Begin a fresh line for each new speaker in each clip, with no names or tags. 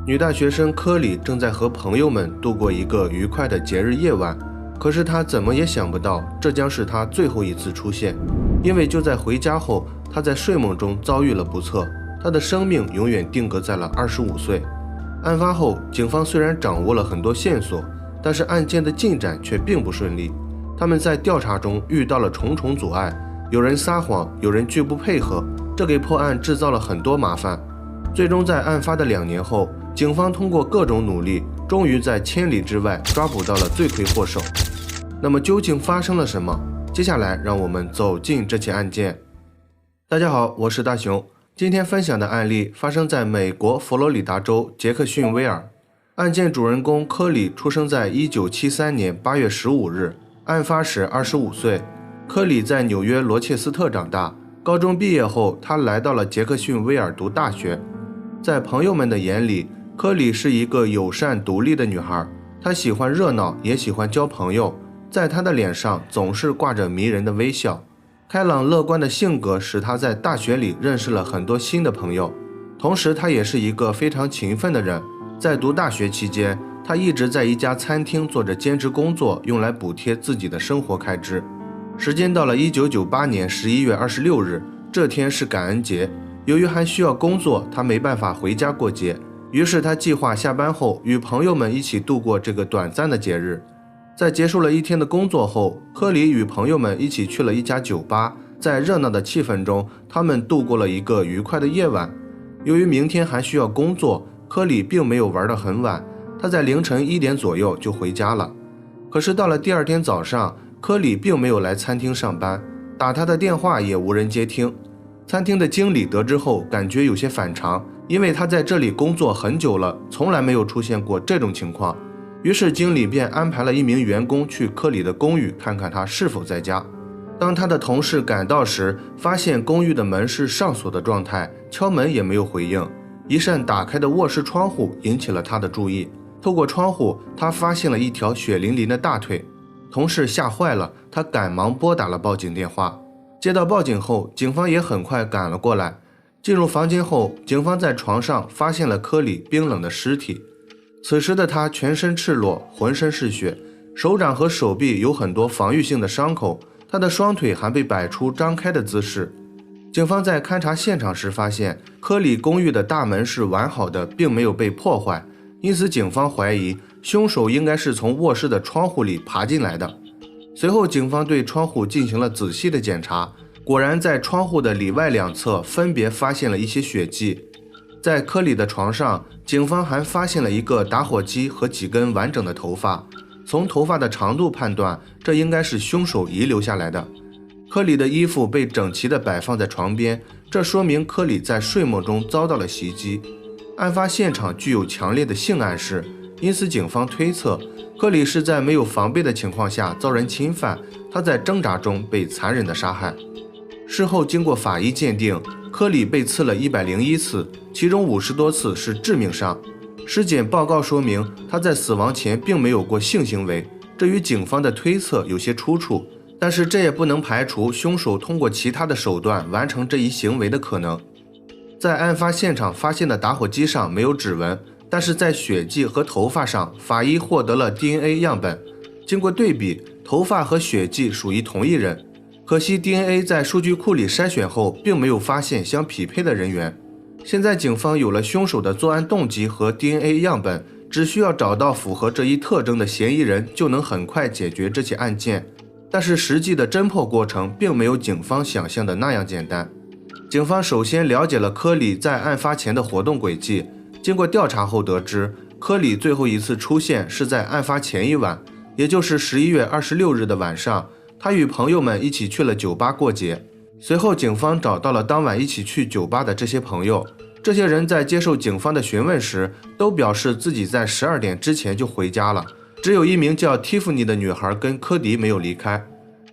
女大学生科里正在和朋友们度过一个愉快的节日夜晚，可是她怎么也想不到，这将是她最后一次出现。因为就在回家后，她在睡梦中遭遇了不测，她的生命永远定格在了25岁。案发后，警方虽然掌握了很多线索，但是案件的进展却并不顺利。他们在调查中遇到了重重阻碍，有人撒谎，有人拒不配合，这给破案制造了很多麻烦。最终在案发的2年后，警方通过各种努力，终于在千里之外抓捕到了罪魁祸首。那么究竟发生了什么？接下来让我们走进这起案件。大家好，我是大熊。今天分享的案例发生在美国佛罗里达州杰克逊威尔。案件主人公科里出生在1973年8月15日，案发时25岁。科里在纽约罗切斯特长大，高中毕业后，他来到了杰克逊威尔读大学。在朋友们的眼里，科里是一个友善独立的女孩，她喜欢热闹，也喜欢交朋友，在她的脸上总是挂着迷人的微笑。开朗乐观的性格使她在大学里认识了很多新的朋友，同时她也是一个非常勤奋的人。在读大学期间，她一直在一家餐厅做着兼职工作，用来补贴自己的生活开支。时间到了1998年11月26日，这天是感恩节，由于还需要工作，她没办法回家过节，于是她计划下班后与朋友们一起度过这个短暂的节日。在结束了一天的工作后，科里与朋友们一起去了一家酒吧，在热闹的气氛中，他们度过了一个愉快的夜晚。由于明天还需要工作，科里并没有玩得很晚，他在凌晨1点左右就回家了。可是到了第二天早上，科里并没有来餐厅上班，打他的电话也无人接听。餐厅的经理得知后感觉有些反常，因为他在这里工作很久了，从来没有出现过这种情况。于是经理便安排了一名员工去科里的公寓看看他是否在家。当他的同事赶到时，发现公寓的门是上锁的状态，敲门也没有回应。一扇打开的卧室窗户引起了他的注意，透过窗户他发现了一条血淋淋的大腿。同事吓坏了，他赶忙拨打了报警电话。接到报警后，警方也很快赶了过来。进入房间后，警方在床上发现了科里冰冷的尸体。此时的他全身赤裸，浑身是血，手掌和手臂有很多防御性的伤口，他的双腿还被摆出张开的姿势。警方在勘察现场时发现，科里公寓的大门是完好的，并没有被破坏，因此警方怀疑凶手应该是从卧室的窗户里爬进来的。随后警方对窗户进行了仔细的检查，果然在窗户的里外两侧分别发现了一些血迹。在科里的床上，警方还发现了一个打火机和几根完整的头发，从头发的长度判断，这应该是凶手遗留下来的。科里的衣服被整齐地摆放在床边，这说明科里在睡梦中遭到了袭击。案发现场具有强烈的性暗示，因此警方推测科里是在没有防备的情况下遭人侵犯，他在挣扎中被残忍地杀害。事后经过法医鉴定，科里被刺了101次，其中50多次是致命伤。尸检报告说明他在死亡前并没有过性行为，这与警方的推测有些出处，但是这也不能排除凶手通过其他的手段完成这一行为的可能。在案发现场发现的打火机上没有指纹，但是在血迹和头发上，法医获得了 DNA 样本，经过对比，头发和血迹属于同一人。可惜 DNA 在数据库里筛选后，并没有发现相匹配的人员。现在警方有了凶手的作案动机和 DNA 样本，只需要找到符合这一特征的嫌疑人，就能很快解决这起案件。但是实际的侦破过程并没有警方想象的那样简单。警方首先了解了科里在案发前的活动轨迹，经过调查后得知，科里最后一次出现是在案发前一晚，也就是11月26日的晚上，他与朋友们一起去了酒吧过节。随后警方找到了当晚一起去酒吧的这些朋友，这些人在接受警方的询问时都表示自己在12点之前就回家了，只有一名叫蒂芙尼的女孩跟科迪没有离开。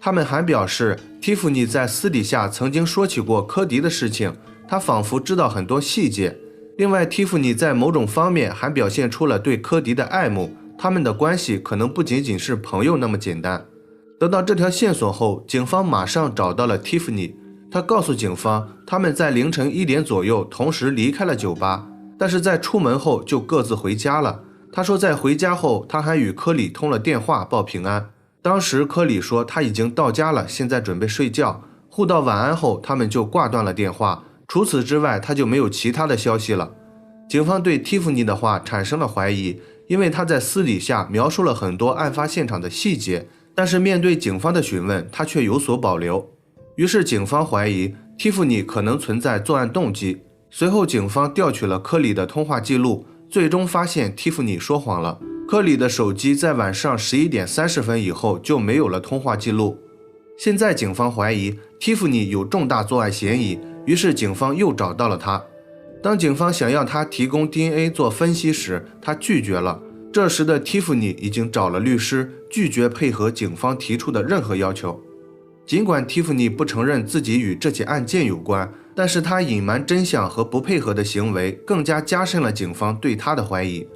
他们还表示，蒂芙尼在私底下曾经说起过科迪的事情，她仿佛知道很多细节。另外，蒂芙尼在某种方面还表现出了对科迪的爱慕，他们的关系可能不仅仅是朋友那么简单。得到这条线索后，警方马上找到了蒂芙尼，他告诉警方，他们在凌晨1点左右同时离开了酒吧。但是在出门后就各自回家了。他说在回家后，他还与科里通了电话报平安。当时科里说他已经到家了，现在准备睡觉。互道晚安后，他们就挂断了电话。除此之外，他就没有其他的消息了。警方对蒂芙尼的话产生了怀疑，因为他在私底下描述了很多案发现场的细节，但是面对警方的询问，他却有所保留。于是警方怀疑蒂芙尼可能存在作案动机。随后警方调取了科里的通话记录，最终发现蒂芙尼说谎了。科里的手机在晚上11点30分以后就没有了通话记录。现在警方怀疑蒂芙尼有重大作案嫌疑，于是警方又找到了他。当警方想要他提供 DNA 做分析时，他拒绝了。这时的蒂芙尼已经找了律师，拒绝配合警方提出的任何要求。尽管蒂芙尼不承认自己与这起案件有关，但是他隐瞒真相和不配合的行为更加加深了警方对他的怀疑。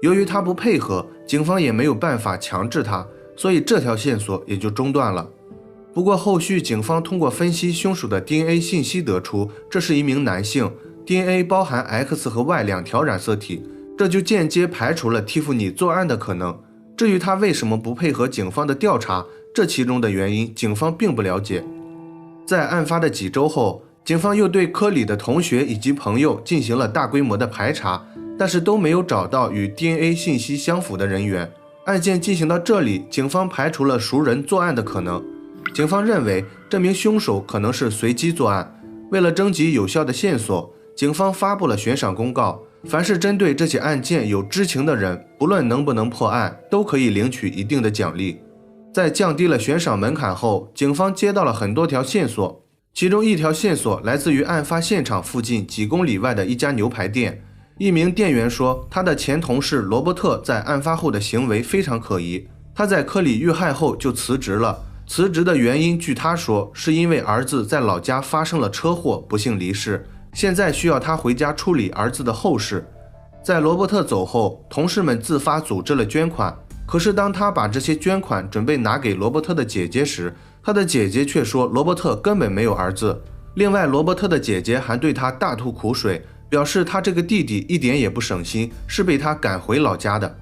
由于他不配合，警方也没有办法强制他，所以这条线索也就中断了。不过后续警方通过分析凶手的 DNA 信息得出，这是一名男性， DNA 包含 X 和 Y 两条染色体，这就间接排除了蒂芙尼作案的可能。至于他为什么不配合警方的调查，这其中的原因警方并不了解。在案发的几周后，警方又对科里的同学以及朋友进行了大规模的排查，但是都没有找到与 DNA 信息相符的人员。案件进行到这里，警方排除了熟人作案的可能。警方认为这名凶手可能是随机作案。为了征集有效的线索，警方发布了悬赏公告，凡是针对这起案件有知情的人，不论能不能破案，都可以领取一定的奖励。在降低了悬赏门槛后，警方接到了很多条线索，其中一条线索来自于案发现场附近几公里外的一家牛排店。一名店员说，他的前同事罗伯特在案发后的行为非常可疑，他在科里遇害后就辞职了。辞职的原因，据他说，是因为儿子在老家发生了车祸，不幸离世，现在需要他回家处理儿子的后事。在罗伯特走后，同事们自发组织了捐款，可是当他把这些捐款准备拿给罗伯特的姐姐时，他的姐姐却说罗伯特根本没有儿子。另外，罗伯特的姐姐还对他大吐苦水，表示他这个弟弟一点也不省心，是被他赶回老家的。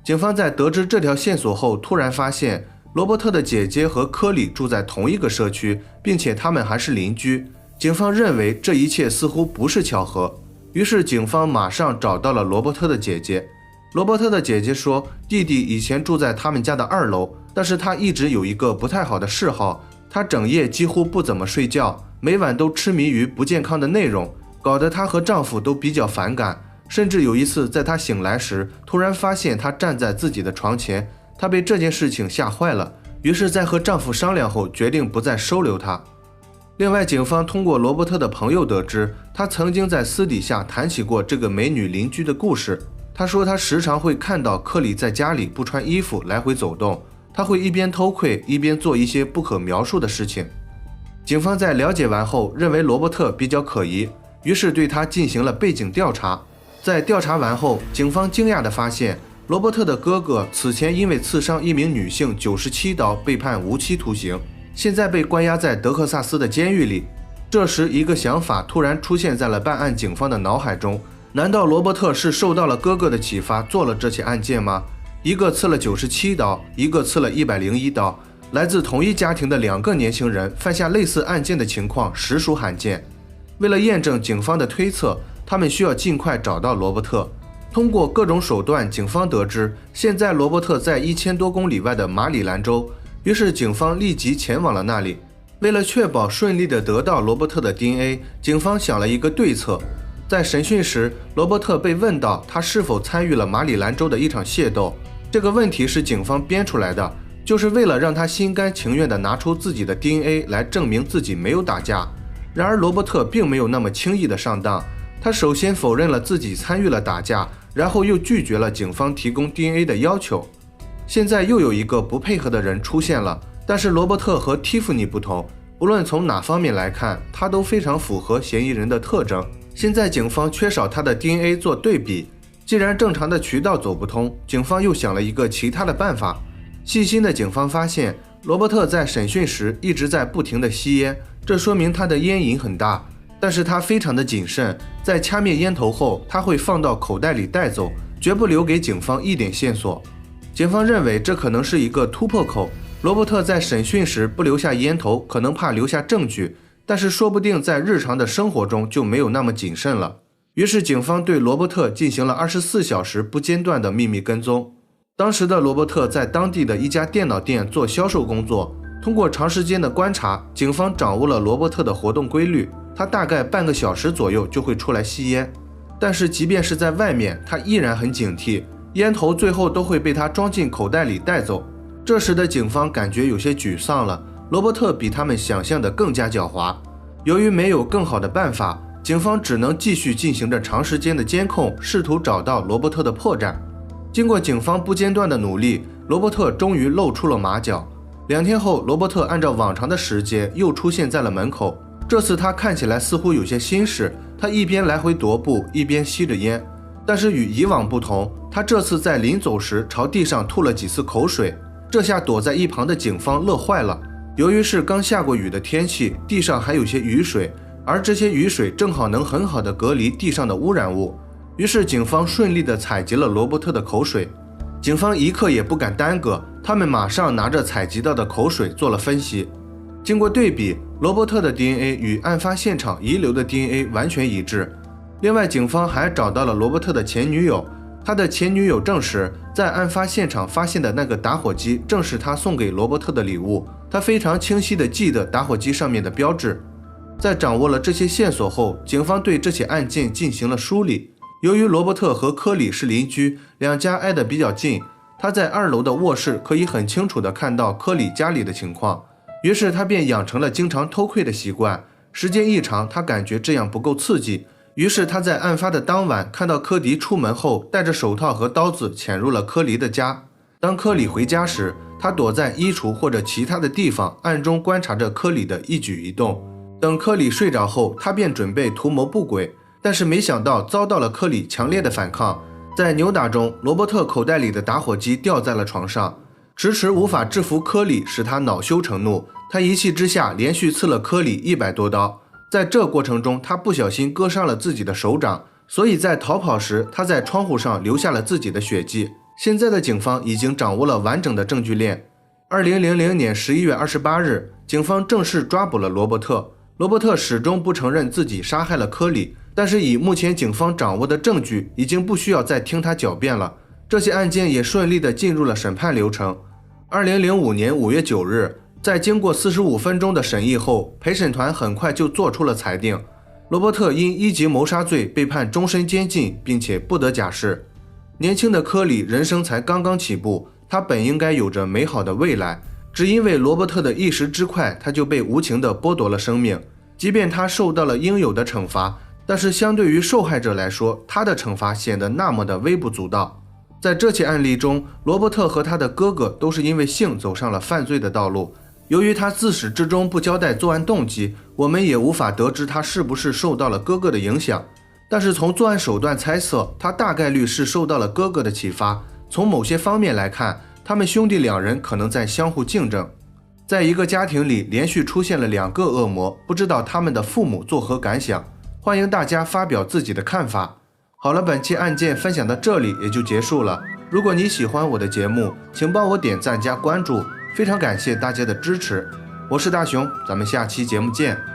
警方在得知这条线索后，突然发现罗伯特的姐姐和科里住在同一个社区，并且他们还是邻居。警方认为这一切似乎不是巧合，于是警方马上找到了罗伯特的姐姐。罗伯特的姐姐说，弟弟以前住在他们家的2楼，但是他一直有一个不太好的嗜好，他整夜几乎不怎么睡觉，每晚都痴迷于不健康的内容，搞得她和丈夫都比较反感。甚至有一次在她醒来时，突然发现他站在自己的床前，她被这件事情吓坏了，于是在和丈夫商量后决定不再收留他。另外，警方通过罗伯特的朋友得知，他曾经在私底下谈起过这个美女邻居的故事。他说他时常会看到克里在家里不穿衣服来回走动，他会一边偷窥一边做一些不可描述的事情。警方在了解完后认为罗伯特比较可疑，于是对他进行了背景调查。在调查完后，警方惊讶地发现，罗伯特的哥哥此前因为刺伤一名女性97刀被判无期徒刑，现在被关押在德克萨斯的监狱里。这时，一个想法突然出现在了办案警方的脑海中，难道罗伯特是受到了哥哥的启发做了这起案件吗？一个刺了97刀，一个刺了101刀，来自同一家庭的2个年轻人犯下类似案件的情况实属罕见。为了验证警方的推测，他们需要尽快找到罗伯特。通过各种手段，警方得知现在罗伯特在1000多公里外的马里兰州，于是警方立即前往了那里。为了确保顺利地得到罗伯特的 DNA， 警方想了一个对策。在审讯时，罗伯特被问到他是否参与了马里兰州的一场械斗，这个问题是警方编出来的，就是为了让他心甘情愿地拿出自己的 DNA 来证明自己没有打架。然而罗伯特并没有那么轻易地上当，他首先否认了自己参与了打架，然后又拒绝了警方提供 DNA 的要求。现在又有一个不配合的人出现了，但是罗伯特和蒂芙尼不同，无论从哪方面来看，他都非常符合嫌疑人的特征。现在警方缺少他的 DNA 做对比，既然正常的渠道走不通，警方又想了一个其他的办法。细心的警方发现，罗伯特在审讯时一直在不停地吸烟，这说明他的烟瘾很大。但是他非常的谨慎，在掐灭烟头后，他会放到口袋里带走，绝不留给警方一点线索。警方认为这可能是一个突破口，罗伯特在审讯时不留下烟头，可能怕留下证据，但是说不定在日常的生活中就没有那么谨慎了。于是警方对罗伯特进行了24小时不间断的秘密跟踪。当时的罗伯特在当地的一家电脑店做销售工作，通过长时间的观察，警方掌握了罗伯特的活动规律，他大概半个小时左右就会出来吸烟。但是即便是在外面，他依然很警惕，烟头最后都会被他装进口袋里带走。这时的警方感觉有些沮丧了，罗伯特比他们想象的更加狡猾。由于没有更好的办法，警方只能继续进行着长时间的监控，试图找到罗伯特的破绽。经过警方不间断的努力，罗伯特终于露出了马脚。2天后，罗伯特按照往常的时间又出现在了门口。这次他看起来似乎有些心事，他一边来回踱步，一边吸着烟。但是与以往不同，他这次在临走时朝地上吐了几次口水，这下躲在一旁的警方乐坏了。由于是刚下过雨的天气，地上还有些雨水，而这些雨水正好能很好的隔离地上的污染物，于是警方顺利地采集了罗伯特的口水。警方一刻也不敢耽搁，他们马上拿着采集到的口水做了分析。经过对比，罗伯特的 DNA 与案发现场遗留的 DNA 完全一致。另外，警方还找到了罗伯特的前女友，他的前女友证实，在案发现场发现的那个打火机正是他送给罗伯特的礼物，他非常清晰地记得打火机上面的标志。在掌握了这些线索后，警方对这起案件进行了梳理。由于罗伯特和科里是邻居，两家挨得比较近，他在2楼的卧室可以很清楚地看到科里家里的情况，于是他便养成了经常偷窥的习惯。时间一长，他感觉这样不够刺激，于是他在案发的当晚看到科迪出门后带着手套和刀子潜入了科里的家。当科里回家时，他躲在衣橱或者其他的地方，暗中观察着科里的一举一动。等科里睡着后，他便准备图谋不轨，但是没想到遭到了科里强烈的反抗。在扭打中，罗伯特口袋里的打火机掉在了床上，迟迟无法制服科里，使他恼羞成怒。他一气之下连续刺了科里100多刀。在这过程中，他不小心割伤了自己的手掌，所以在逃跑时，他在窗户上留下了自己的血迹。现在的警方已经掌握了完整的证据链。2000年11月28日，警方正式抓捕了罗伯特。罗伯特始终不承认自己杀害了科里，但是以目前警方掌握的证据，已经不需要再听他狡辩了。这起案件也顺利地进入了审判流程。2005年5月9日，在经过45分钟的审议后，陪审团很快就做出了裁定。罗伯特因1级谋杀罪被判终身监禁，并且不得假释。年轻的科里人生才刚刚起步，他本应该有着美好的未来，只因为罗伯特的一时之快，他就被无情地剥夺了生命。即便他受到了应有的惩罚，但是相对于受害者来说，他的惩罚显得那么的微不足道。在这起案例中，罗伯特和他的哥哥都是因为性走上了犯罪的道路。由于他自始至终不交代作案动机，我们也无法得知他是不是受到了哥哥的影响。但是从作案手段猜测，他大概率是受到了哥哥的启发。从某些方面来看，他们兄弟2人可能在相互竞争。在一个家庭里连续出现了2个恶魔，不知道他们的父母作何感想？欢迎大家发表自己的看法。好了，本期案件分享到这里也就结束了。如果你喜欢我的节目，请帮我点赞加关注，非常感谢大家的支持。我是大熊，咱们下期节目见。